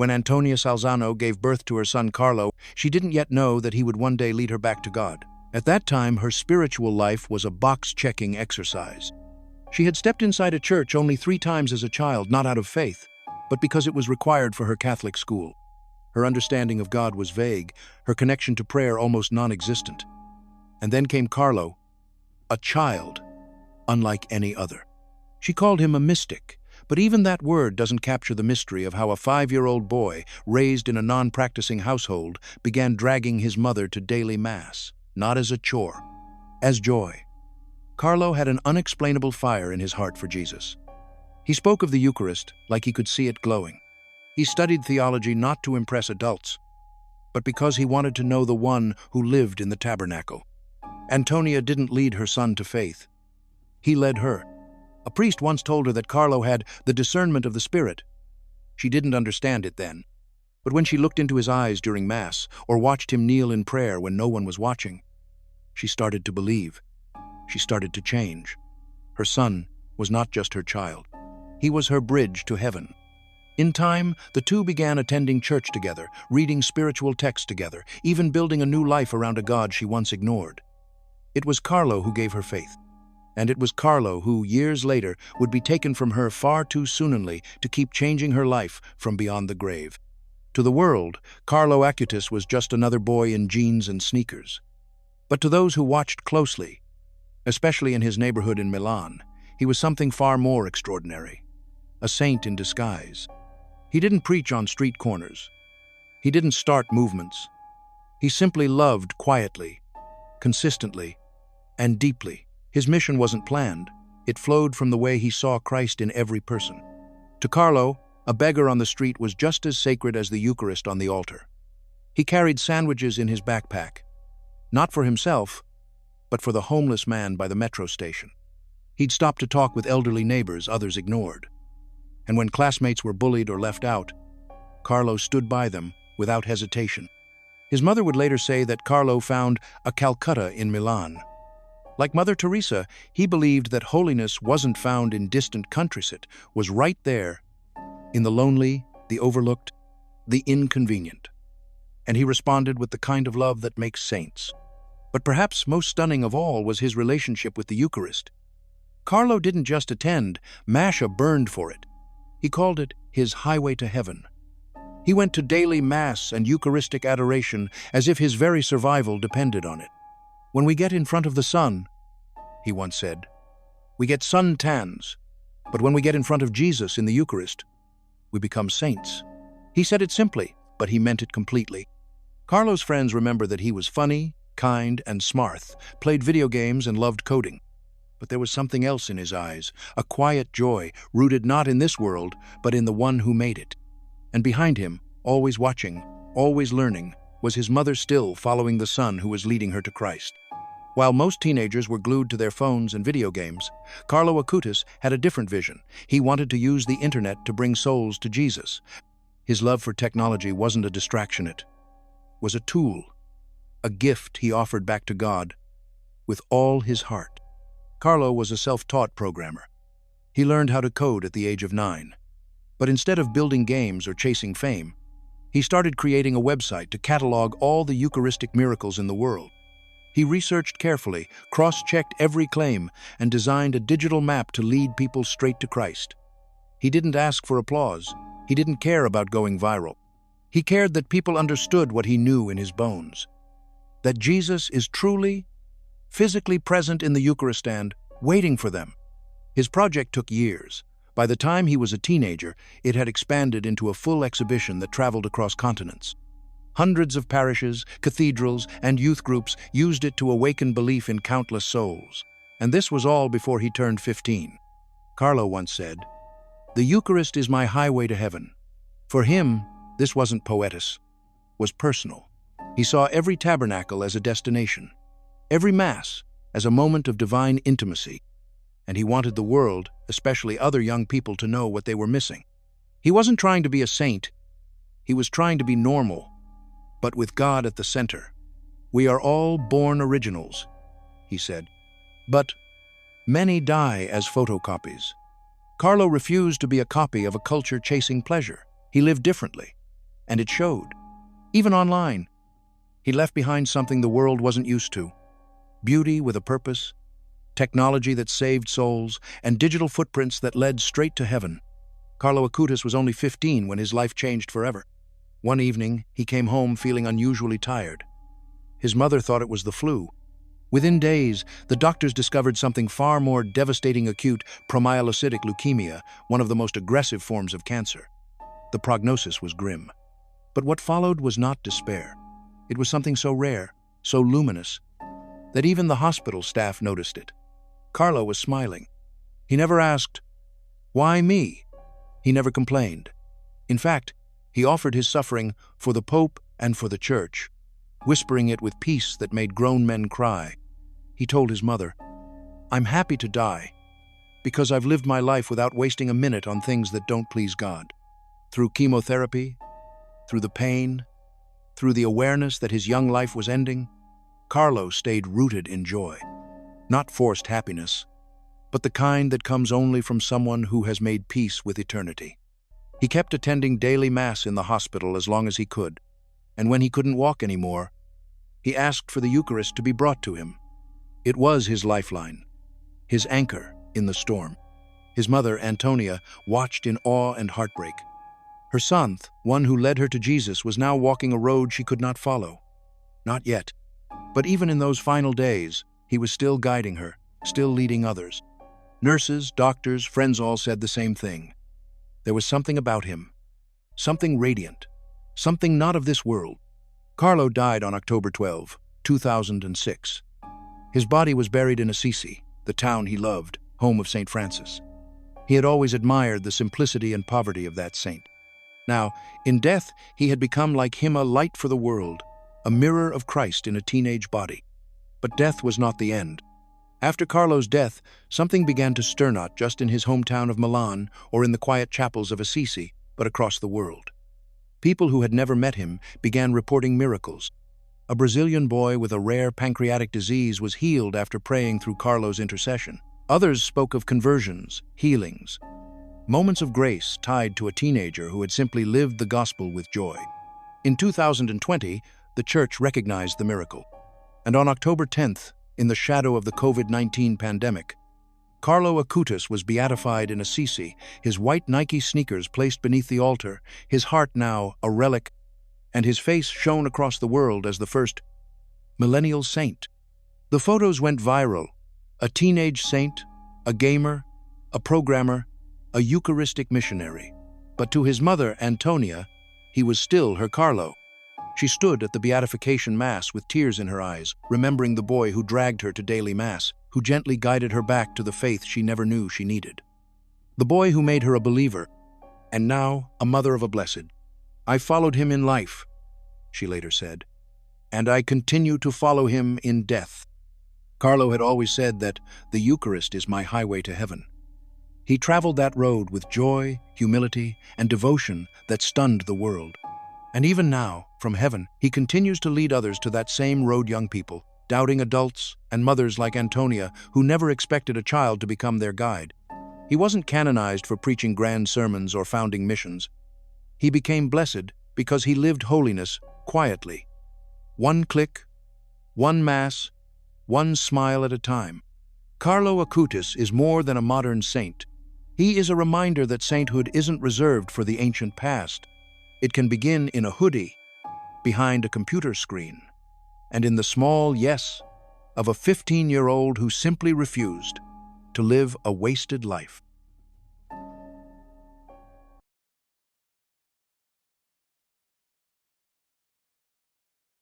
When Antonia Salzano gave birth to her son Carlo, she didn't yet know that he would one day lead her back to God. At that time, her spiritual life was a box-checking exercise. She had stepped inside a church only 3 times as a child, not out of faith, but because it was required for her Catholic school. Her understanding of God was vague, her connection to prayer almost non-existent. And then came Carlo, a child, unlike any other. She called him a mystic, but even that word doesn't capture the mystery of how a 5-year-old boy, raised in a non-practicing household, began dragging his mother to daily Mass, not as a chore, as joy. Carlo had an unexplainable fire in his heart for Jesus. He spoke of the Eucharist like he could see it glowing. He studied theology not to impress adults, but because he wanted to know the one who lived in the tabernacle. Antonia didn't lead her son to faith. He led her. A priest once told her that Carlo had the discernment of the Spirit. She didn't understand it then. But when she looked into his eyes during Mass or watched him kneel in prayer when no one was watching, she started to believe. She started to change. Her son was not just her child. He was her bridge to heaven. In time, the two began attending church together, reading spiritual texts together, even building a new life around a God she once ignored. It was Carlo who gave her faith. And it was Carlo who, years later, would be taken from her far too soonly to keep changing her life from beyond the grave. To the world, Carlo Acutis was just another boy in jeans and sneakers. But to those who watched closely, especially in his neighborhood in Milan, he was something far more extraordinary. A saint in disguise. He didn't preach on street corners. He didn't start movements. He simply loved quietly, consistently, and deeply. His mission wasn't planned. It flowed from the way he saw Christ in every person. To Carlo, a beggar on the street was just as sacred as the Eucharist on the altar. He carried sandwiches in his backpack, not for himself, but for the homeless man by the metro station. He'd stop to talk with elderly neighbors others ignored. And when classmates were bullied or left out, Carlo stood by them without hesitation. His mother would later say that Carlo found a Calcutta in Milan. Like Mother Teresa, he believed that holiness wasn't found in distant countries, it was right there, in the lonely, the overlooked, the inconvenient. And he responded with the kind of love that makes saints. But perhaps most stunning of all was his relationship with the Eucharist. Carlo didn't just attend, Masha burned for it. He called it his highway to heaven. He went to daily Mass and Eucharistic adoration as if his very survival depended on it. When we get in front of the sun, he once said, we get sun tans, but when we get in front of Jesus in the Eucharist, we become saints. He said it simply, but he meant it completely. Carlo's friends remember that he was funny, kind, and smart, played video games and loved coding. But there was something else in his eyes, a quiet joy, rooted not in this world, but in the one who made it. And behind him, always watching, always learning, was his mother still following the son who was leading her to Christ. While most teenagers were glued to their phones and video games, Carlo Acutis had a different vision. He wanted to use the internet to bring souls to Jesus. His love for technology wasn't a distraction, it was a tool, a gift he offered back to God with all his heart. Carlo was a self-taught programmer. He learned how to code at the age of 9. But instead of building games or chasing fame, he started creating a website to catalog all the Eucharistic miracles in the world. He researched carefully, cross-checked every claim, and designed a digital map to lead people straight to Christ. He didn't ask for applause. He didn't care about going viral. He cared that people understood what he knew in his bones. That Jesus is truly, physically present in the Eucharist and waiting for them. His project took years. By the time he was a teenager, it had expanded into a full exhibition that traveled across continents. Hundreds of parishes, cathedrals, and youth groups used it to awaken belief in countless souls. And this was all before he turned 15. Carlo once said, "The Eucharist is my highway to heaven." For him, this wasn't poetess, was personal. He saw every tabernacle as a destination, every Mass as a moment of divine intimacy. And he wanted the world, especially other young people, to know what they were missing. He wasn't trying to be a saint. He was trying to be normal, but with God at the center. "We are all born originals," he said. "But many die as photocopies." Carlo refused to be a copy of a culture chasing pleasure. He lived differently. and it showed. Even online, he left behind something the world wasn't used to: beauty with a purpose, technology that saved souls, and digital footprints that led straight to heaven. Carlo Acutis was only 15 when his life changed forever. One evening, he came home feeling unusually tired. His mother thought it was the flu. Within days, the doctors discovered something far more devastating: acute promyelocytic leukemia, one of the most aggressive forms of cancer. The prognosis was grim. But what followed was not despair. It was something so rare, so luminous, that even the hospital staff noticed it. Carlo was smiling. He never asked, "Why me?" He never complained. In fact, he offered his suffering for the Pope and for the Church, whispering it with peace that made grown men cry. He told his mother, "I'm happy to die, because I've lived my life without wasting a minute on things that don't please God." Through chemotherapy, through the pain, through the awareness that his young life was ending, Carlo stayed rooted in joy. Not forced happiness, but the kind that comes only from someone who has made peace with eternity. He kept attending daily Mass in the hospital as long as he could, and when he couldn't walk anymore, he asked for the Eucharist to be brought to him. It was his lifeline, his anchor in the storm. His mother, Antonia, watched in awe and heartbreak. Her son, one who led her to Jesus, was now walking a road she could not follow. Not yet. But even in those final days, he was still guiding her, still leading others. Nurses, doctors, friends all said the same thing. There was something about him, something radiant, something not of this world. Carlo died on October 12, 2006. His body was buried in Assisi, the town he loved, home of St. Francis. He had always admired the simplicity and poverty of that saint. Now, in death, he had become like him, a light for the world, a mirror of Christ in a teenage body. But death was not the end. After Carlo's death, something began to stir, not just in his hometown of Milan or in the quiet chapels of Assisi, but across the world. People who had never met him began reporting miracles. A Brazilian boy with a rare pancreatic disease was healed after praying through Carlo's intercession. Others spoke of conversions, healings, moments of grace tied to a teenager who had simply lived the gospel with joy. In 2020, the Church recognized the miracle. And on October 10th, in the shadow of the COVID-19 pandemic, Carlo Acutis was beatified in Assisi, his white Nike sneakers placed beneath the altar, his heart now a relic, and his face shone across the world as the first millennial saint. The photos went viral: a teenage saint, a gamer, a programmer, a Eucharistic missionary. But to his mother, Antonia, he was still her Carlo. She stood at the beatification Mass with tears in her eyes, remembering the boy who dragged her to daily Mass, who gently guided her back to the faith she never knew she needed. The boy who made her a believer, and now a mother of a blessed. "I followed him in life," she later said, "and I continue to follow him in death." Carlo had always said that the Eucharist is my highway to heaven. He traveled that road with joy, humility, and devotion that stunned the world. And even now, from heaven, he continues to lead others to that same road: young people, doubting adults, and mothers like Antonia, who never expected a child to become their guide. He wasn't canonized for preaching grand sermons or founding missions. He became blessed because he lived holiness quietly. One click, one Mass, one smile at a time. Carlo Acutis is more than a modern saint. He is a reminder that sainthood isn't reserved for the ancient past. It can begin in a hoodie, behind a computer screen, and in the small yes of a 15-year-old who simply refused to live a wasted life.